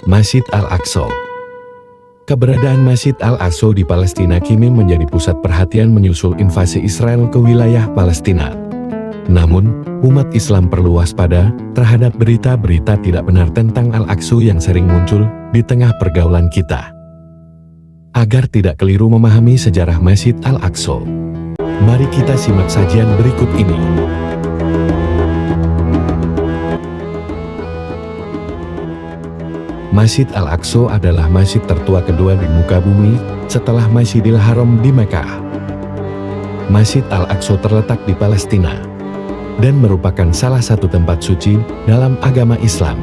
Masjid Al-Aqsa. Keberadaan Masjid Al-Aqsa di Palestina kini menjadi pusat perhatian menyusul invasi Israel ke wilayah Palestina. Namun, umat Islam perlu waspada terhadap berita-berita tidak benar tentang Al-Aqsa yang sering muncul di tengah pergaulan kita. Agar tidak keliru memahami sejarah Masjid Al-Aqsa, mari kita simak sajian berikut ini. Masjid Al-Aqsa adalah masjid tertua kedua di muka bumi setelah Masjidil Haram di Mekah. Masjid Al-Aqsa terletak di Palestina dan merupakan salah satu tempat suci dalam agama Islam.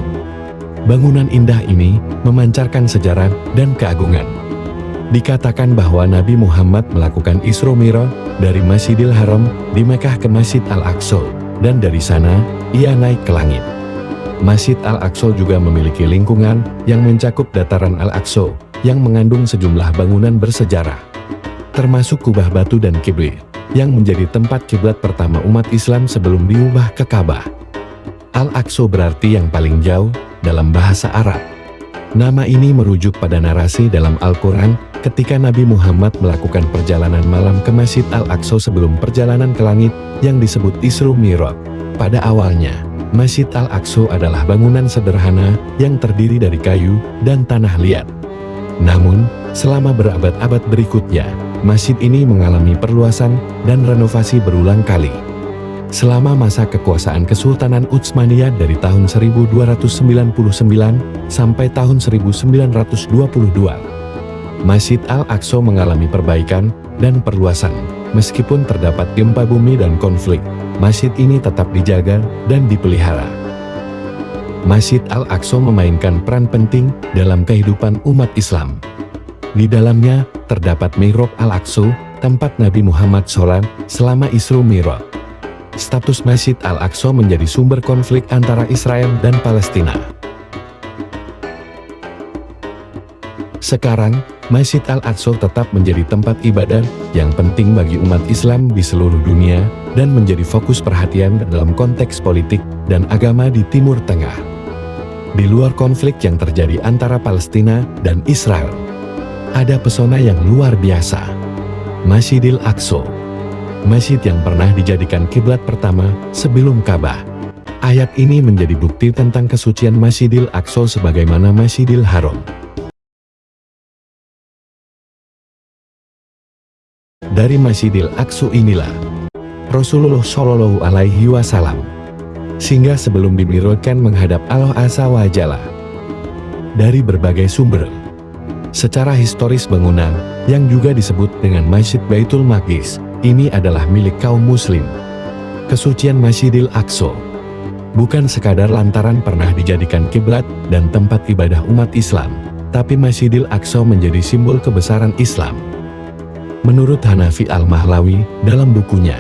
Bangunan indah ini memancarkan sejarah dan keagungan. Dikatakan bahwa Nabi Muhammad melakukan Isra Mi'raj dari Masjidil Haram di Mekah ke Masjid Al-Aqsa, dan dari sana ia naik ke langit. Masjid Al-Aqsa juga memiliki lingkungan yang mencakup dataran Al-Aqsa yang mengandung sejumlah bangunan bersejarah, termasuk kubah batu dan kiblat, yang menjadi tempat kiblat pertama umat Islam sebelum diubah ke Ka'bah. Al-Aqsa berarti yang paling jauh dalam bahasa Arab. Nama ini merujuk pada narasi dalam Al-Quran ketika Nabi Muhammad melakukan perjalanan malam ke Masjid Al-Aqsa sebelum perjalanan ke langit yang disebut Isra Mi'raj. Pada awalnya, Masjid Al-Aqsa adalah bangunan sederhana yang terdiri dari kayu dan tanah liat. Namun, selama berabad-abad berikutnya, masjid ini mengalami perluasan dan renovasi berulang kali. Selama masa kekuasaan Kesultanan Utsmaniyah dari tahun 1299 sampai tahun 1922, Masjid Al-Aqsa mengalami perbaikan dan perluasan. Meskipun terdapat gempa bumi dan konflik, masjid ini tetap dijaga dan dipelihara. Masjid Al-Aqsa memainkan peran penting dalam kehidupan umat Islam. Di dalamnya terdapat Mihrab Al-Aqsa, tempat Nabi Muhammad sholat selama Isra Mi'raj. Status Masjid Al-Aqsa menjadi sumber konflik antara Israel dan Palestina. Sekarang, Masjid Al-Aqsa tetap menjadi tempat ibadah yang penting bagi umat Islam di seluruh dunia dan menjadi fokus perhatian dalam konteks politik dan agama di Timur Tengah. Di luar konflik yang terjadi antara Palestina dan Israel, ada pesona yang luar biasa. Masjidil Aqsa, masjid yang pernah dijadikan kiblat pertama sebelum Ka'bah. Ayat ini menjadi bukti tentang kesucian Masjidil Aqsa sebagaimana Masjidil Haram. Dari Masjidil Aqsa inilah Rasulullah Shallallahu Alaihi Wasallam singgah sebelum dimi'rajkan menghadap Allah Azza wa Jalla. Dari berbagai sumber, secara historis bangunan yang juga disebut dengan Masjid Baitul Maqdis ini adalah milik kaum muslim. Kesucian Masjidil Aqsa bukan sekadar lantaran pernah dijadikan kiblat dan tempat ibadah umat Islam, tapi Masjidil Aqsa menjadi simbol kebesaran Islam. Menurut Hanafi Al-Mahlawi dalam bukunya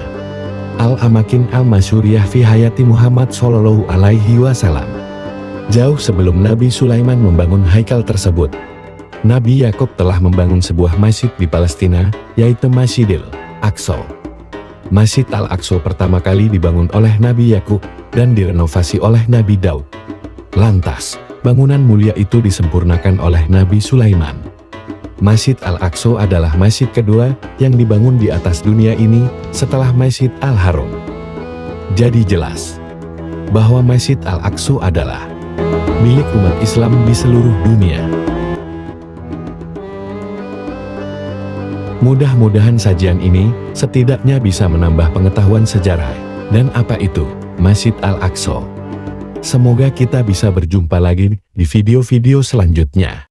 Al-Amakin Al-Masyhuriyah fi Hayati Muhammad Shallallahu Alaihi Wasallam, jauh sebelum Nabi Sulaiman membangun haikal tersebut, Nabi Yakub telah membangun sebuah masjid di Palestina, yaitu Masjidil Aqsa. Masjid Al-Aqsa pertama kali dibangun oleh Nabi Yakub dan direnovasi oleh Nabi Daud. Lantas, bangunan mulia itu disempurnakan oleh Nabi Sulaiman. Masjid Al-Aqsa adalah masjid kedua yang dibangun di atas dunia ini setelah Masjid Al-Haram. Jadi jelas bahwa Masjid Al-Aqsa adalah milik umat Islam di seluruh dunia. Mudah-mudahan sajian ini setidaknya bisa menambah pengetahuan sejarah dan apa itu Masjid Al-Aqsa. Semoga kita bisa berjumpa lagi di video-video selanjutnya.